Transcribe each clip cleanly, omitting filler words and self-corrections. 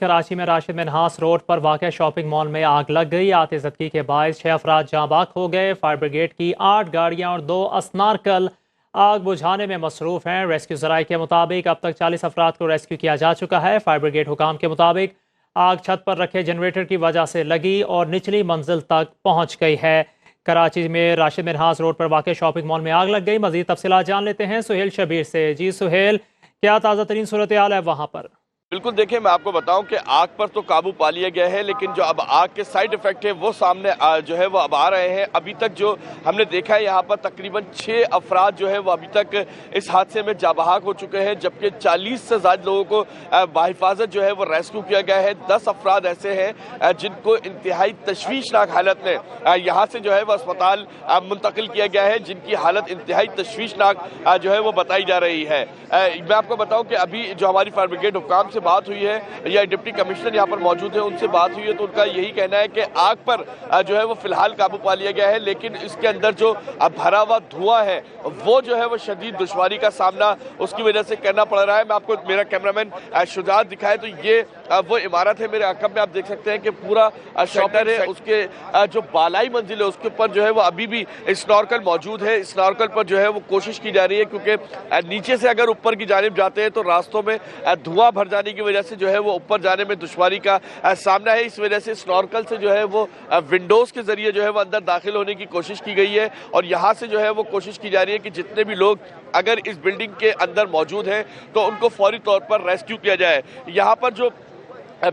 कराची में राशिद मिन्हास रोड पर वाक़ शॉपिंग मॉल में आग लग गई। आतिशबाज़ी के बायस 6 अफराद जाँ बाख हो गए। फायर ब्रिगेड की 8 गाड़ियाँ और 2 स्नार्कल आग बुझाने में मसरूफ़ हैं। रेस्क्यू ज़राए के मुताबिक अब तक 40 अफराद को रेस्क्यू किया जा चुका है। फायर ब्रिगेड हुकाम के मुताबिक आग छत पर रखे जनरेटर की वजह से लगी और निचली मंजिल तक पहुँच गई है। कराची में राशिद मिन्हास रोड पर वाक़ शॉपिंग मॉल में आग लग गई। मज़ीद तफसीलात जान लेते हैं सुहेल शबीर से। जी सुहेल, क्या ताज़ा तरीन सूरत हाल है वहाँ पर? बिल्कुल, देखिए मैं आपको बताऊं कि आग पर तो काबू पा लिया गया है, लेकिन जो अब आग के साइड इफेक्ट है वो सामने जो है वो अब आ रहे हैं। अभी तक जो हमने देखा है यहाँ पर तकरीबन 6 अफराद जो है वो अभी तक इस हादसे में जाँ बहक हो चुके हैं, जबकि 40 से ज़्यादा लोगों को बाहिफाजत जो है वो रेस्क्यू किया गया है। 10 अफराद ऐसे हैं जिनको इंतहाई तशवीशनाक हालत में यहाँ से जो है वो अस्पताल मुंतकिल किया गया है, जिनकी हालत इंतहाई तशवीशनाक जो है वो बताई जा रही है। मैं आपको बताऊँ कि अभी जो हमारी फायर ब्रिगेड हुकाम बात हुई है या डिप्टी कमिश्नर यहाँ पर मौजूद है, उनसे बात हुई है, तो उनका यही कहना है कि आग पर जो है वो फिलहाल काबू पा लिया गया है, लेकिन इसके अंदर जो भरा हुआ धुआं है वो जो है वो शदीद दुश्वारी का सामना उसकी वजह से करना पड़ रहा है। मैं आपको मेरा कैमरामैन शुजात दिखाए तो ये वो इमारत है मेरे अकब में, आप देख सकते हैं कि पूरा शटर है, उसके जो बालाई मंजिल है उसके ऊपर जो है वो अभी भी स्नॉर्कल मौजूद है। स्नॉर्कल पर जो है वो कोशिश की जा रही है, क्योंकि नीचे से अगर ऊपर की जानिब जाते हैं तो रास्तों में धुआं भर जाने की वजह से जो है वो ऊपर जाने में दुश्वारी का सामना है। इस वजह से स्नॉर्कल से जो है वो विंडोज के जरिए जो है वो अंदर दाखिल होने की कोशिश की गई है, और यहाँ से जो है वो कोशिश की जा रही है कि जितने भी लोग अगर इस बिल्डिंग के अंदर मौजूद हैं तो उनको फौरी तौर पर रेस्क्यू किया जाए। यहाँ पर जो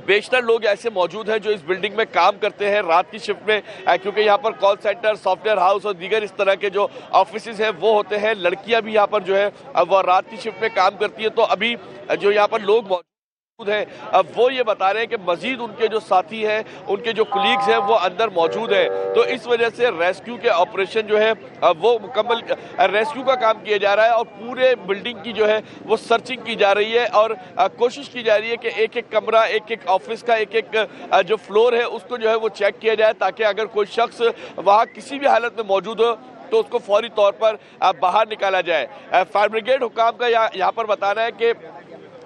बेशतर लोग ऐसे मौजूद हैं जो इस बिल्डिंग में काम करते हैं रात की शिफ्ट में, क्योंकि यहाँ पर कॉल सेंटर, सॉफ्टवेयर हाउस और दीगर इस तरह के जो ऑफिसेज हैं वो होते हैं। लड़कियां भी यहाँ पर जो है वो रात की शिफ्ट में काम करती है। तो अभी जो यहाँ पर लोग मौजूद है अब वो ये बता रहे हैं कि मजीद उनके जो साथी हैं, उनके जो कुलीग्स हैं वो अंदर मौजूद हैं, तो इस वजह से रेस्क्यू के ऑपरेशन जो है वो मुकम्मल रेस्क्यू का काम किया जा रहा है, और पूरे बिल्डिंग की जो है वो सर्चिंग की जा रही है, और कोशिश की जा रही है कि एक एक कमरा, एक एक ऑफिस का एक एक जो फ्लोर है उसको जो है वो चेक किया जाए, ताकि अगर कोई शख्स वहाँ किसी भी हालत में मौजूद हो तो उसको फौरी तौर पर बाहर निकाला जाए। फायर ब्रिगेड हुकाम का यहाँ पर बताना है कि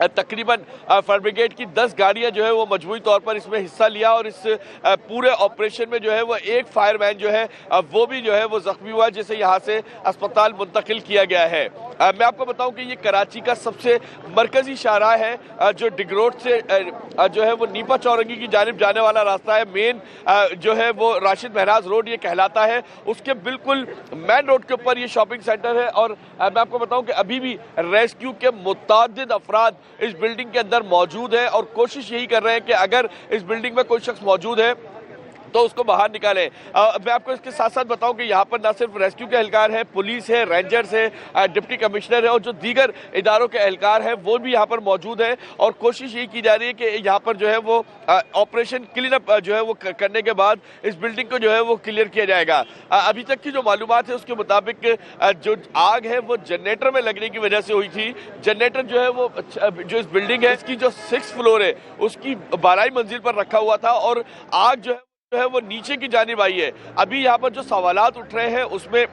तकरीबन फायर ब्रिगेड की 10 गाड़ियां जो है वो मजबूरी तौर पर इसमें हिस्सा लिया, और इस पूरे ऑपरेशन में जो है वो एक फायरमैन जो है वो भी जो है वो जख्मी हुआ, जिसे यहाँ से अस्पताल मुंतकिल किया गया है। मैं आपको बताऊं कि ये कराची का सबसे मरकजी शाहराह है, जो डिग रोड से जो है वो नीपा चौरंगी की जानिब जाने वाला रास्ता है। मेन जो है वो राशिद मिन्हास रोड ये कहलाता है, उसके बिल्कुल मेन रोड के ऊपर ये शॉपिंग सेंटर है। और मैं आपको बताऊं कि अभी भी रेस्क्यू के मुतअद्दिद अफराद इस बिल्डिंग के अंदर मौजूद है, और कोशिश यही कर रहे हैं कि अगर इस बिल्डिंग में कोई शख्स मौजूद है तो उसको बाहर निकालें। मैं आपको इसके साथ साथ बताऊं कि यहाँ पर न सिर्फ रेस्क्यू के एहलकार है, पुलिस है, रेंजर्स है, डिप्टी कमिश्नर है, और जो दीगर इदारों के एहलकार हैं वो भी यहाँ पर मौजूद है, और कोशिश यही की जा रही है कि यहाँ पर जो है वो ऑपरेशन क्लीन अप जो है वो करने के बाद इस बिल्डिंग को जो है वो क्लियर किया जाएगा। अभी तक की जो मालूमात है उसके मुताबिक जो आग है वो जनरेटर में लगने की वजह से हुई थी। जनरेटर जो है वो जो इस बिल्डिंग है इसकी जो 6th फ्लोर है उसकी 12वीं मंजिल पर रखा हुआ था, और आग जो है वो नीचे की जानिब आई है। अभी यहाँ पर जो सवालात उठ रहे हैं उसमें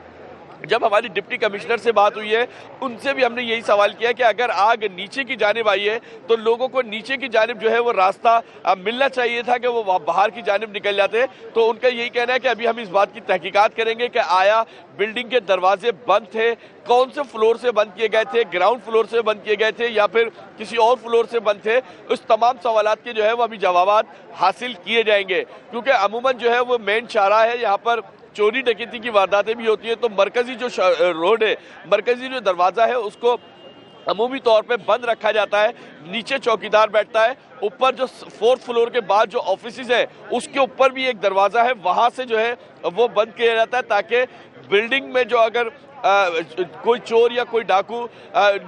जब हमारी डिप्टी कमिश्नर से बात हुई है उनसे भी हमने यही सवाल किया कि अगर आग नीचे की जानिब आई है तो लोगों को नीचे की जानिब जो है वो रास्ता मिलना चाहिए था कि वो बाहर की जानिब निकल जाते। तो उनका यही कहना है कि अभी हम इस बात की तहकीकात करेंगे कि आया बिल्डिंग के दरवाजे बंद थे, कौन से फ्लोर से बंद किए गए थे, ग्राउंड फ्लोर से बंद किए गए थे या फिर किसी और फ्लोर से बंद थे। उस तमाम सवालात के जो है वो अभी जवाब हासिल किए जाएंगे, क्योंकि अमूमन जो है वो मेन शाहराह है, यहाँ पर चोरी डकैती की वारदातें भी होती है। तो मरकजी जो रोड है, मरकजी जो दरवाज़ा है उसको अमूमी तौर पे बंद रखा जाता है, नीचे चौकीदार बैठता है, ऊपर जो 4th फ्लोर के बाद जो ऑफिसेज है उसके ऊपर भी एक दरवाज़ा है, वहाँ से जो है वो बंद किया जाता है, ताकि बिल्डिंग में जो अगर कोई चोर या कोई डाकू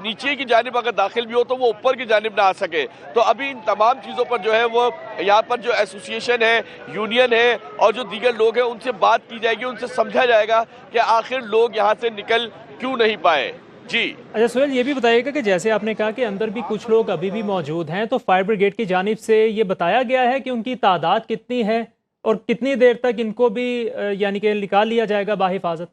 नीचे की जानिब अगर दाखिल भी हो तो वो ऊपर की जानिब ना आ सके। तो अभी इन तमाम चीज़ों पर जो है वो यहाँ पर जो एसोसिएशन है, यूनियन है और जो दीगर लोग हैं उनसे बात की जाएगी, उनसे समझा जाएगा कि आखिर लोग यहाँ से निकल क्यों नहीं पाए। जी अच्छा सुहेल, ये भी बताइएगा कि जैसे आपने कहा कि अंदर भी कुछ लोग अभी भी मौजूद हैं, तो फायर ब्रिगेड की जानिब से ये बताया गया है कि उनकी तादाद कितनी है और कितनी देर तक इनको भी यानी कि निकाल लिया जाएगा बाहिफाजत?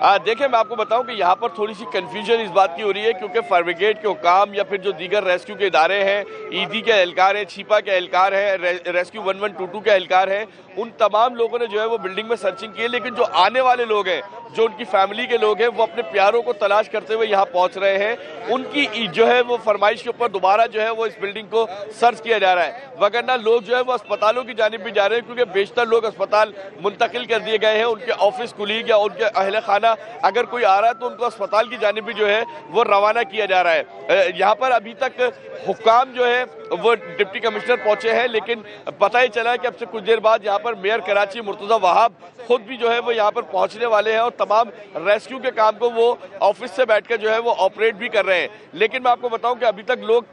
देखिए मैं आपको बताऊं कि यहाँ पर थोड़ी सी कंफ्यूजन इस बात की हो रही है क्योंकि फायर ब्रिगेड के हुकाम या फिर जो दीगर रेस्क्यू के इदारे हैं, ईडी के एहलकार हैं, छिपा के एहलकार हैं, रेस्क्यू 1122 के एहलकार हैं, उन तमाम लोगों ने जो है वो बिल्डिंग में सर्चिंग की है, लेकिन जो आने वाले लोग हैं, जो उनकी फैमिली के लोग हैं, वो अपने प्यारों को तलाश करते हुए यहाँ पहुंच रहे हैं। उनकी जो है वो फरमाइश के ऊपर दोबारा जो है वो इस बिल्डिंग को सर्च किया जा रहा है, वगरना लोग जो है वो अस्पतालों की जानिब भी जा रहे हैं क्योंकि बेशतर लोग अस्पताल मुंतकिल कर दिए गए हैं। उनके ऑफिस कुलीग या उनके अहल खाना अगर कोई आ रहा है तो उनको अस्पताल की जानिब भी जो है वो रवाना किया जा रहा है। यहाँ पर अभी तक हुक्काम जो है वो डिप्टी कमिश्नर पहुंचे हैं, लेकिन पता ही चला है कि अब से कुछ देर बाद यहाँ पर मेयर कराची मुर्तजा वहाब खुद भी जो है वो यहाँ पर पहुंचने वाले हैं और तमाम रेस्क्यू के काम को वो ऑफिस से बैठकर जो है वो ऑपरेट भी कर रहे हैं। लेकिन मैं आपको बताऊं कि अभी तक लोग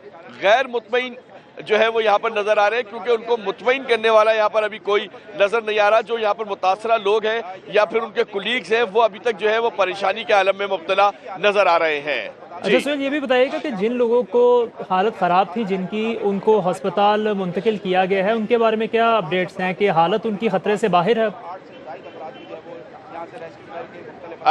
गैर मुतमईन जो है वो यहाँ पर नजर आ रहे हैं क्योंकि उनको मुतमईन करने वाला यहाँ पर अभी कोई नजर नहीं आ रहा। जो यहाँ पर मुतासरा लोग हैं या फिर उनके कुलीग्स हैं वो अभी तक जो है वो परेशानी के आलम में मुब्तला नजर आ रहे हैं। अच्छा सुहेल, ये भी बताइएगा कि जिन लोगों को हालत ख़राब थी, जिनकी उनको अस्पताल मुंतकिल किया गया है, उनके बारे में क्या अपडेट्स हैं कि हालत उनकी खतरे से बाहर है?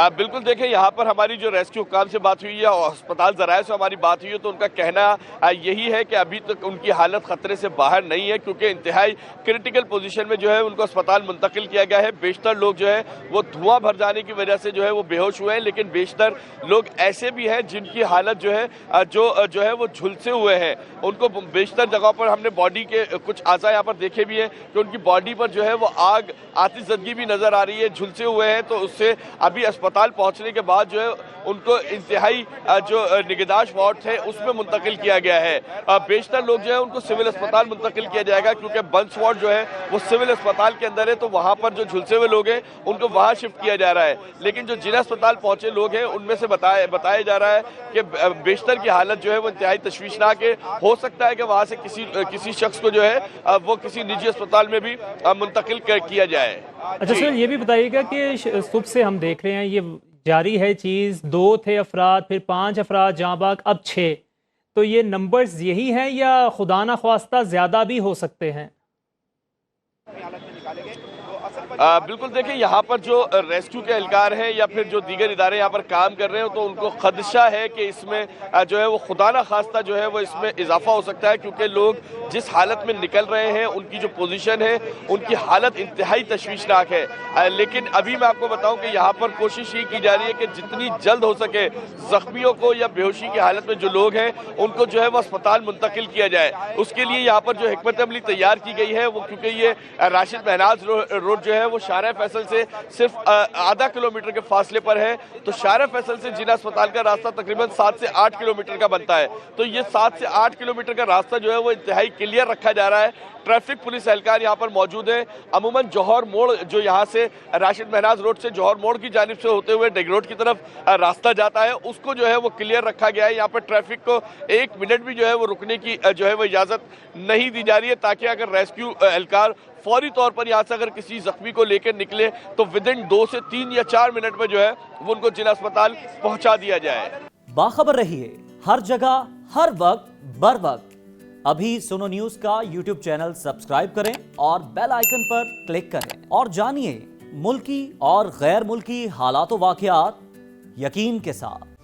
बिल्कुल देखें, यहाँ पर हमारी जो रेस्क्यू हुक्काम से बात हुई है और अस्पताल ज़राए से हमारी बात हुई है तो उनका कहना यही है कि अभी तक उनकी हालत खतरे से बाहर नहीं है क्योंकि इंतहाई क्रिटिकल पोजीशन में जो है उनको अस्पताल मुंतकिल किया गया है। बेशतर लोग जो है वो धुआं भर जाने की वजह से जो है वो बेहोश हुए हैं, लेकिन बेशतर लोग ऐसे भी हैं जिनकी हालत जो है जो है वो झुलसे हुए हैं। उनको बेशतर जगह पर हमने बॉडी के कुछ आज़ा यहाँ पर देखे भी हैं कि उनकी बॉडी पर जो है वो आग आतिशज़दगी भी नज़र आ रही है, झुलसे हुए हैं। तो उससे अभी अस्पताल पहुंचने के बाद जो है उनको इंतहाई जो निगहदाश्त वार्ड थे उसमें मुंतकिल किया गया है। बेशतर लोग जो है उनको सिविल अस्पताल मुंतकिल किया जाएगा क्योंकि बंस वार्ड जो है वो सिविल अस्पताल के अंदर है, तो वहां पर जो झुलसे हुए लोग हैं उनको वहां शिफ्ट किया जा रहा है। लेकिन जो जिला अस्पताल पहुंचे लोग हैं उनमें से बताया जा रहा है कि बेशतर की हालत जो है वो इंतहाई तशवीशनाक है। हो सकता है कि वहां से किसी शख्स को जो है वो किसी निजी अस्पताल में भी मुंतकिल किया जाए। अच्छा सर, ये भी बताइएगा कि सुबह से हम देख रहे हैं ये जारी है चीज़, 2 थे अफराद, फिर 5 अफराद जाँ बाग, अब 6, तो ये नंबर्स यही हैं या खुदा न ख्वास्ता ज़्यादा भी हो सकते हैं? बिल्कुल देखिए, यहाँ पर जो रेस्क्यू के एहलकार हैं या फिर जो दीगर इदारे यहाँ पर काम कर रहे हैं तो उनको खदशा है कि इसमें जो है वो खुदा न खास्ता जो है वो इसमें इजाफा हो सकता है क्योंकि लोग जिस हालत में निकल रहे हैं उनकी जो पोजीशन है उनकी हालत इंतहाई तशवीशनाक है। लेकिन अभी मैं आपको बताऊं कि यहाँ पर कोशिश ये की जा रही है कि जितनी जल्द हो सके जख्मियों को या बेहोशी की हालत में जो लोग हैं उनको जो है वो अस्पताल मुंतकिल किया जाए। उसके लिए यहाँ पर जो हिकमत अमली तैयार की गई है वो, क्योंकि ये राशिद महनाज रोड जो है वो शारा फैसल से सिर्फ आधा किलोमीटर के फासले पर है, तो शारा फैसल से जिला अस्पताल का रास्ता तकरीबन 7 से 8 किलोमीटर का बनता है। तो ये 7 से 8 किलोमीटर का रास्ता जो है वो इंतहाई क्लियर रखा जा रहा है। ट्रैफिक पुलिस एहलकार यहाँ पर मौजूद है। अमूमन जौहर मोड़ जो यहाँ से राशिद महनाज रोड से जौहर मोड़ की जानिब से होते हुए डेग रोड की तरफ रास्ता जाता है, उसको जो है वो क्लियर रखा गया है। यहाँ पर ट्रैफिक को 1 मिनट भी जो है वो रुकने की जो है वो इजाज़त नहीं दी जा रही है, ताकि अगर रेस्क्यू एहलकार फौरी तौर पर यहाँ से अगर किसी जख्मी को लेकर निकले तो विदिन 2 से 3 या 4 मिनट में जो है वो उनको जिला अस्पताल पहुँचा दिया जाए। बाखबर रहिए हर जगह हर वक्त बर वक्त। अभी सुनो न्यूज का यूट्यूब चैनल सब्सक्राइब करें और बेल आइकन पर क्लिक करें और जानिए मुल्की और गैर मुल्की हालात व वाक़यात यकीन के साथ।